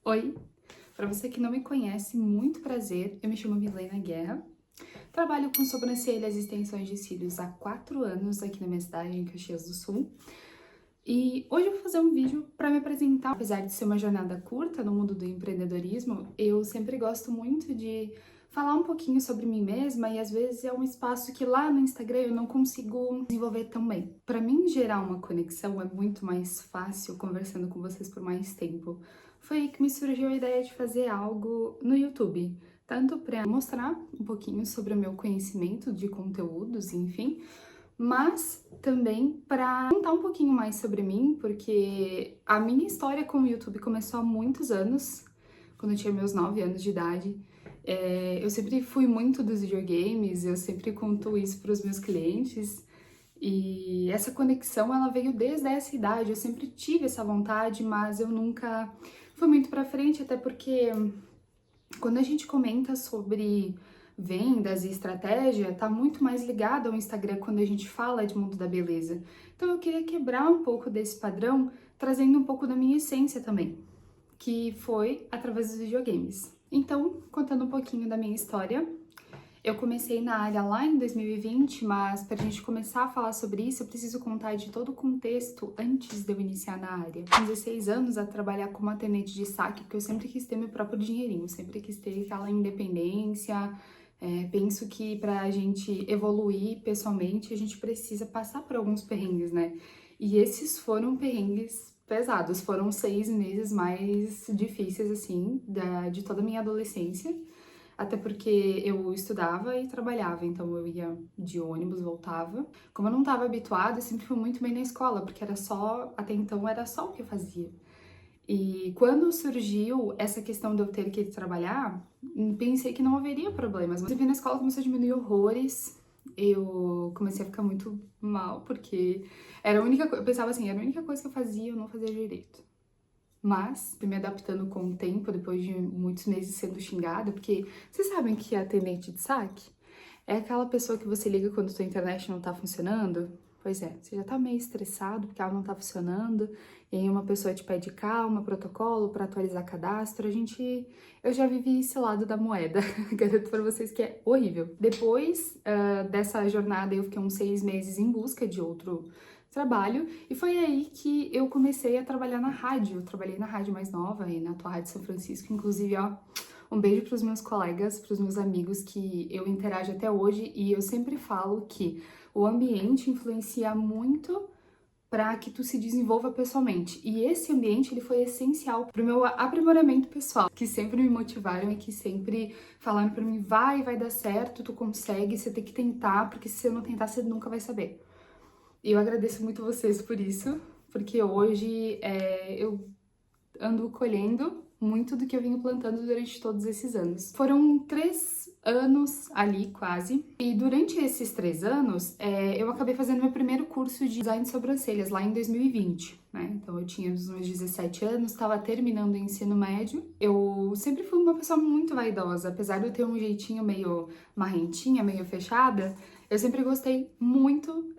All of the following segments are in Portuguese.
Oi, para você que não me conhece, muito prazer, eu me chamo Milena Guerra, trabalho com sobrancelhas e extensões de cílios há 4 anos aqui na minha cidade, em Caxias do Sul, e hoje eu vou fazer um vídeo para me apresentar. Apesar de ser uma jornada curta no mundo do empreendedorismo, eu sempre gosto muito de falar um pouquinho sobre mim mesma e às vezes é um espaço que lá no Instagram eu não consigo desenvolver tão bem. Para mim gerar uma conexão é muito mais fácil conversando com vocês por mais tempo. Foi aí que me surgiu a ideia de fazer algo no YouTube, tanto para mostrar um pouquinho sobre o meu conhecimento de conteúdos, enfim, mas também para contar um pouquinho mais sobre mim, porque a minha história com o YouTube começou há muitos anos, quando eu tinha meus 9 anos de idade. Eu sempre fui muito dos videogames, eu sempre conto isso para os meus clientes, e essa conexão ela veio desde essa idade. Eu sempre tive essa vontade, mas eu nunca fui muito para frente, até porque quando a gente comenta sobre vendas e estratégia, tá muito mais ligado ao Instagram quando a gente fala de mundo da beleza. Então eu queria quebrar um pouco desse padrão, trazendo um pouco da minha essência também, que foi através dos videogames. Então, contando um pouquinho da minha história, eu comecei na área lá em 2020, mas para a gente começar a falar sobre isso, eu preciso contar de todo o contexto antes de eu iniciar na área. Com 16 anos a trabalhar como atendente de saque, porque eu sempre quis ter meu próprio dinheirinho, sempre quis ter aquela independência. Penso que para a gente evoluir pessoalmente, a gente precisa passar por alguns perrengues, né? E esses foram perrengues pesados, foram 6 meses mais difíceis, assim, de toda a minha adolescência. Até porque eu estudava e trabalhava, então eu ia de ônibus, voltava. Como eu não estava habituada, eu sempre fui muito bem na escola, porque era só, até então era só o que eu fazia. E quando surgiu essa questão de eu ter que trabalhar, pensei que não haveria problemas. Mas eu vi na escola começou a diminuir horrores. Eu comecei a ficar muito mal, porque era a única coisa, eu pensava assim, era a única coisa que eu fazia, eu não fazia direito. Mas, fui me adaptando com o tempo, depois de muitos meses sendo xingada, porque vocês sabem que a atendente de saque é aquela pessoa que você liga quando sua internet não tá funcionando? Pois é, você já tá meio estressado porque ela não tá funcionando, e aí uma pessoa te pede calma, protocolo para atualizar cadastro. Eu já vivi esse lado da moeda, garanto pra vocês que é horrível. Depois dessa jornada, eu fiquei uns 6 meses em busca de outro trabalho, e foi aí que eu comecei a trabalhar na rádio. Eu trabalhei na rádio mais nova, e na tua Rádio São Francisco, inclusive, ó, um beijo para os meus colegas, para os meus amigos que eu interajo até hoje, e eu sempre falo que o ambiente influencia muito para que tu se desenvolva pessoalmente. E esse ambiente ele foi essencial para o meu aprimoramento pessoal, que sempre me motivaram e que sempre falaram para mim: vai dar certo, tu consegue, você tem que tentar, porque se você não tentar, você nunca vai saber. E eu agradeço muito vocês por isso, porque hoje eu ando colhendo muito do que eu venho plantando durante todos esses anos. Foram 3 anos ali, quase. E durante esses 3 anos, eu acabei fazendo meu primeiro curso de design de sobrancelhas, lá em 2020, né? Então eu tinha os meus 17 anos, estava terminando o ensino médio. Eu sempre fui uma pessoa muito vaidosa, apesar de eu ter um jeitinho meio marrentinha, meio fechada. Eu sempre gostei muito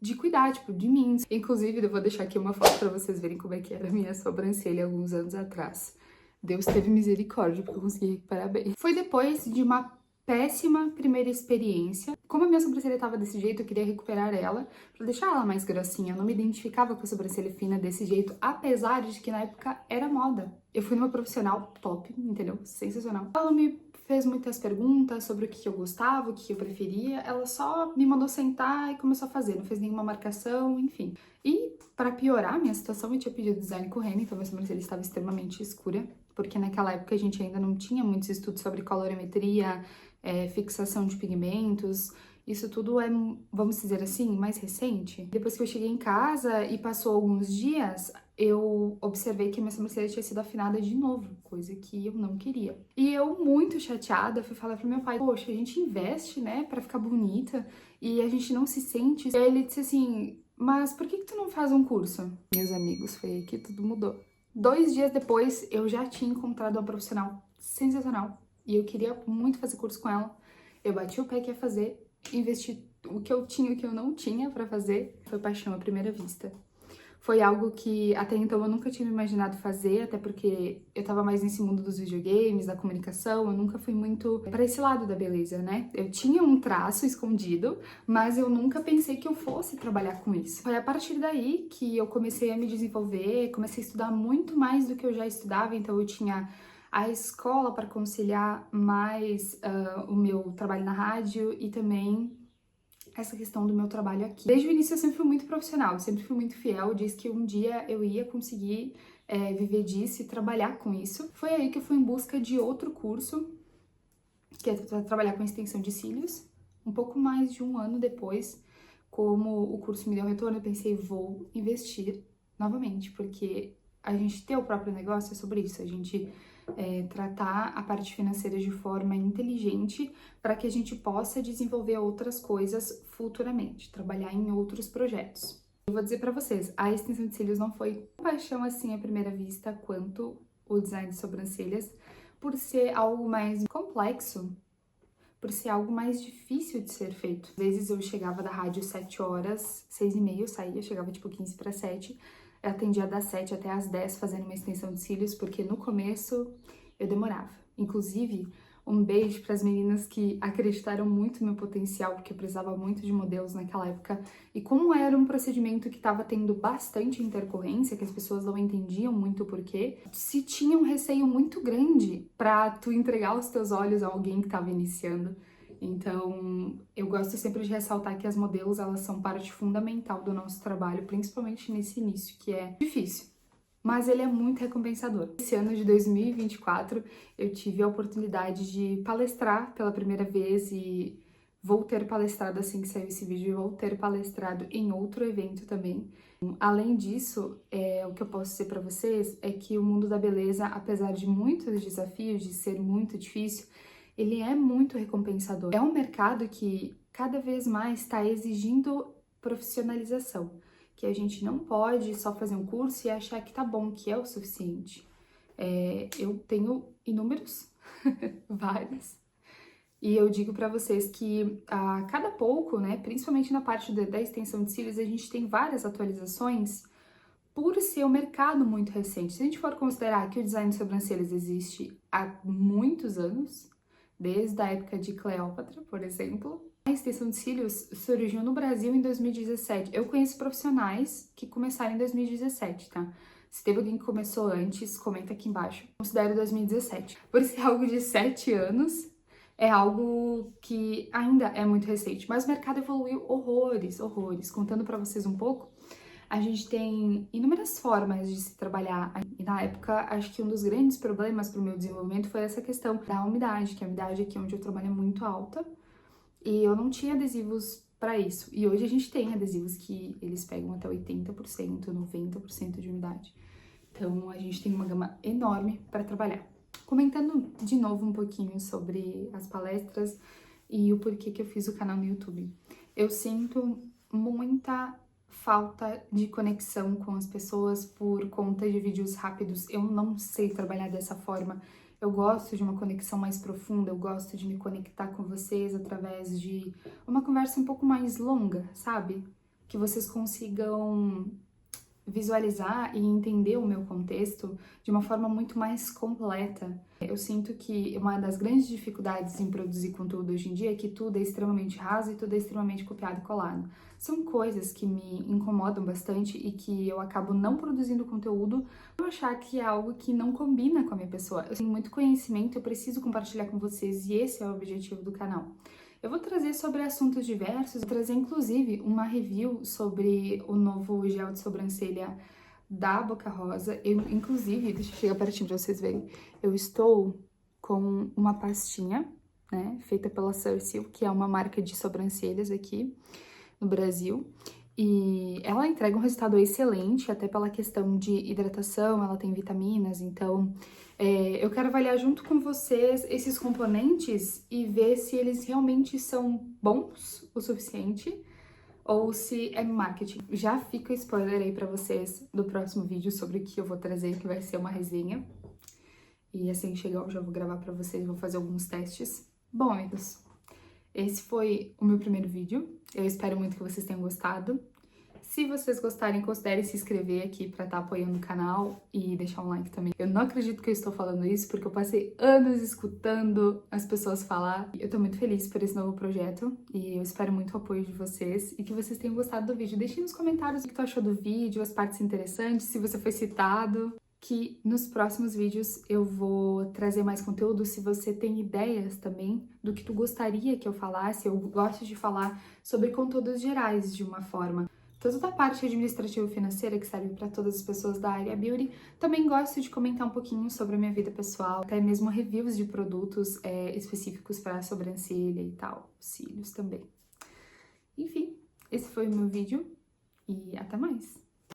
de cuidar, tipo, de mim. Inclusive, eu vou deixar aqui uma foto pra vocês verem como é que era a minha sobrancelha alguns anos atrás. Deus teve misericórdia, porque eu consegui recuperar bem. Foi depois de uma péssima primeira experiência. Como a minha sobrancelha tava desse jeito, eu queria recuperar ela pra deixar ela mais grossinha. Eu não me identificava com a sobrancelha fina desse jeito, apesar de que na época era moda. Eu fui numa profissional top, entendeu? Sensacional. Ela me fez muitas perguntas sobre o que eu gostava, o que eu preferia. Ela só me mandou sentar e começou a fazer, não fez nenhuma marcação, enfim. E para piorar a minha situação, eu tinha pedido design com Renner, então minha sobrancelha estava extremamente escura, porque naquela época a gente ainda não tinha muitos estudos sobre colorimetria, fixação de pigmentos. Isso tudo é, vamos dizer assim, mais recente. Depois que eu cheguei em casa e passou alguns dias, eu observei que minha sobrancelha tinha sido afinada de novo, coisa que eu não queria. E eu, muito chateada, fui falar pro meu pai: poxa, a gente investe, né, pra ficar bonita e a gente não se sente. E aí ele disse assim: mas por que tu não faz um curso? Meus amigos, foi aí que tudo mudou. 2 dias depois, eu já tinha encontrado uma profissional sensacional e eu queria muito fazer curso com ela. Eu bati o pé que ia fazer, investi o que eu tinha e o que eu não tinha pra fazer. Foi paixão à primeira vista. Foi algo que até então eu nunca tinha me imaginado fazer, até porque eu tava mais nesse mundo dos videogames, da comunicação, eu nunca fui muito para esse lado da beleza, né? Eu tinha um traço escondido, mas eu nunca pensei que eu fosse trabalhar com isso. Foi a partir daí que eu comecei a me desenvolver, comecei a estudar muito mais do que eu já estudava, então eu tinha a escola para conciliar mais o meu trabalho na rádio e também essa questão do meu trabalho aqui. Desde o início eu sempre fui muito profissional, eu sempre fui muito fiel, disse que um dia eu ia conseguir viver disso e trabalhar com isso. Foi aí que eu fui em busca de outro curso, que é trabalhar com extensão de cílios. Um pouco mais de um ano depois, como o curso me deu retorno, eu pensei, vou investir novamente, porque a gente ter o próprio negócio é sobre isso, a gente tratar a parte financeira de forma inteligente para que a gente possa desenvolver outras coisas futuramente, trabalhar em outros projetos. Eu vou dizer para vocês, a extensão de cílios não foi paixão assim à primeira vista quanto o design de sobrancelhas, por ser algo mais complexo, por ser algo mais difícil de ser feito. Às vezes eu chegava da rádio 7 horas, 6h30 eu saía, chegava tipo 15 para 7, eu atendia das 7 até as 10 fazendo uma extensão de cílios, porque no começo eu demorava. Inclusive, um beijo para as meninas que acreditaram muito no meu potencial, porque eu precisava muito de modelos naquela época. E como era um procedimento que estava tendo bastante intercorrência, que as pessoas não entendiam muito o porquê, se tinha um receio muito grande para tu entregar os teus olhos a alguém que estava iniciando. Então, eu gosto sempre de ressaltar que as modelos, elas são parte fundamental do nosso trabalho, principalmente nesse início, que é difícil, mas ele é muito recompensador. Esse ano de 2024, eu tive a oportunidade de palestrar pela primeira vez e vou ter palestrado assim que sair esse vídeo, vou ter palestrado em outro evento também. Além disso, o que eu posso dizer para vocês é que o mundo da beleza, apesar de muitos desafios, de ser muito difícil, ele é muito recompensador. É um mercado que cada vez mais está exigindo profissionalização, que a gente não pode só fazer um curso e achar que tá bom, que é o suficiente. Eu tenho inúmeros, vários, e eu digo para vocês que a cada pouco, né, principalmente na parte da extensão de cílios, a gente tem várias atualizações por ser um mercado muito recente. Se a gente for considerar que o design de sobrancelhas existe há muitos anos, desde a época de Cleópatra, por exemplo, a extensão de cílios surgiu no Brasil em 2017. Eu conheço profissionais que começaram em 2017, tá? Se teve alguém que começou antes, comenta aqui embaixo. Considero 2017. Por ser algo de 7 anos, é algo que ainda é muito recente. Mas o mercado evoluiu horrores, horrores. Contando pra vocês um pouco, a gente tem inúmeras formas de se trabalhar. E na época, acho que um dos grandes problemas para o meu desenvolvimento foi essa questão da umidade, que a umidade aqui onde eu trabalho é muito alta. E eu não tinha adesivos para isso. E hoje a gente tem adesivos que eles pegam até 80%, 90% de umidade. Então a gente tem uma gama enorme para trabalhar. Comentando de novo um pouquinho sobre as palestras e o porquê que eu fiz o canal no YouTube. Eu sinto muita falta de conexão com as pessoas por conta de vídeos rápidos. Eu não sei trabalhar dessa forma. Eu gosto de uma conexão mais profunda, eu gosto de me conectar com vocês através de uma conversa um pouco mais longa, sabe? Que vocês consigam visualizar e entender o meu contexto de uma forma muito mais completa. Eu sinto que uma das grandes dificuldades em produzir conteúdo hoje em dia é que tudo é extremamente raso e tudo é extremamente copiado e colado. São coisas que me incomodam bastante e que eu acabo não produzindo conteúdo por achar que é algo que não combina com a minha pessoa. Eu tenho muito conhecimento, eu preciso compartilhar com vocês e esse é o objetivo do canal. Eu vou trazer sobre assuntos diversos, vou trazer inclusive uma review sobre o novo gel de sobrancelha da Boca Rosa. Eu, inclusive, deixa eu chegar pertinho pra vocês verem, eu estou com uma pastinha, né, feita pela Cersei, que é uma marca de sobrancelhas aqui no Brasil. E ela entrega um resultado excelente, até pela questão de hidratação, ela tem vitaminas, então eu quero avaliar junto com vocês esses componentes e ver se eles realmente são bons o suficiente ou se é marketing. Já fica o spoiler aí pra vocês do próximo vídeo sobre o que eu vou trazer, que vai ser uma resenha. E assim que chegar eu já vou gravar pra vocês, vou fazer alguns testes. Bom, amigos, esse foi o meu primeiro vídeo. Eu espero muito que vocês tenham gostado. Se vocês gostarem, considerem se inscrever aqui pra estar apoiando o canal e deixar um like também. Eu não acredito que eu estou falando isso, porque eu passei anos escutando as pessoas falar. Eu tô muito feliz por esse novo projeto e eu espero muito o apoio de vocês e que vocês tenham gostado do vídeo. Deixem nos comentários o que tu achou do vídeo, as partes interessantes, se você foi citado. Que nos próximos vídeos eu vou trazer mais conteúdo. Se você tem ideias também do que tu gostaria que eu falasse, eu gosto de falar sobre conteúdos gerais de uma forma. Tanto da parte administrativa e financeira, que serve para todas as pessoas da área beauty, também gosto de comentar um pouquinho sobre a minha vida pessoal, até mesmo reviews de produtos específicos para sobrancelha e tal, cílios também. Enfim, esse foi o meu vídeo e até mais!